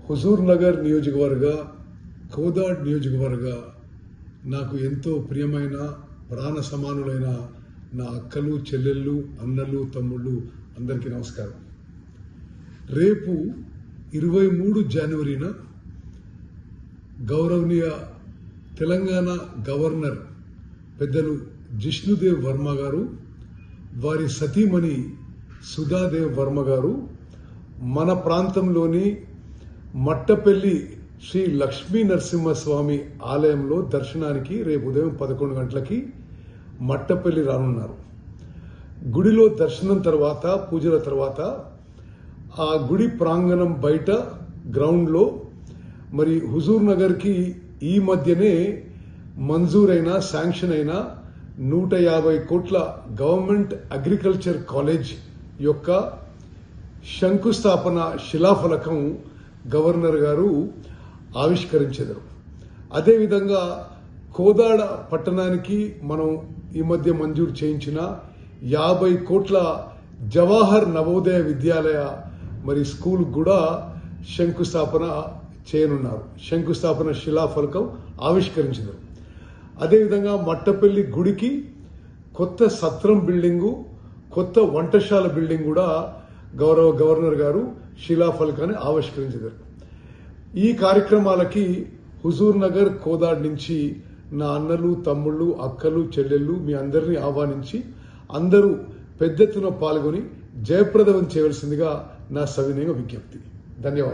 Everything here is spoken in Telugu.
హుజూర్ నగర్ నియోజకవర్గ కోదాడ్ నియోజకవర్గ నాకు ఎంతో ప్రియమైన ప్రాణ సమానులైన నా అక్కలు చెల్లెళ్ళు అన్నలు తమ్ముళ్ళు అందరికీ నమస్కారం. రేపు 23 జనవరిన గౌరవనీయ తెలంగాణ గవర్నర్ పెద్దలు జిష్ణుదేవ్ వర్మ గారు, వారి సతీమణి సుధాదేవ్ వర్మ గారు మన ప్రాంతంలోని మట్టపల్లి శ్రీ లక్ష్మీ నరసింహస్వామి ఆలయంలో దర్శనానికి రేపు ఉదయం 11 గంటలకి మట్టపల్లి రానున్నారు. గుడిలో దర్శనం తర్వాత, పూజల తర్వాత ఆ గుడి ప్రాంగణం బయట గ్రౌండ్లో మరి హుజూర్ నగర్కి ఈ మధ్యనే మంజూరైన శాంక్షన్ అయిన 150 కోట్ల గవర్నమెంట్ అగ్రికల్చర్ కాలేజ్ యొక్క శంకుస్థాపన శిలాఫలకం గవర్నర్ గారు ఆవిష్కరించారు. అదేవిధంగా కోదాడ పట్టణానికి మనం ఈ మధ్య మంజూరు చేయించిన 50 కోట్ల జవహర్ నవోదయ విద్యాలయ మరి స్కూల్ కూడా శంకుస్థాపన చేయనున్నారు. శంకుస్థాపన శిలాఫలకం ఆవిష్కరించారు. అదేవిధంగా మట్టపల్లి గుడికి కొత్త సత్రం బిల్డింగు, కొత్త వంటశాల బిల్డింగ్ కూడా గౌరవ గవర్నర్ గారు శిలాఫలకాన్ని ఆవిష్కరించారు. ఈ కార్యక్రమాలకి హుజూర్ నగర్ కోదాడ్ నుంచి నా అన్నలు తమ్ముళ్ళు అక్కలు చెల్లెళ్ళు మీ అందరినీ ఆహ్వానించి అందరూ పెద్ద ఎత్తున పాల్గొని జయప్రదం చేయవలసిందిగా నా సవినయంగా విజ్ఞప్తి. ధన్యవాదాలు.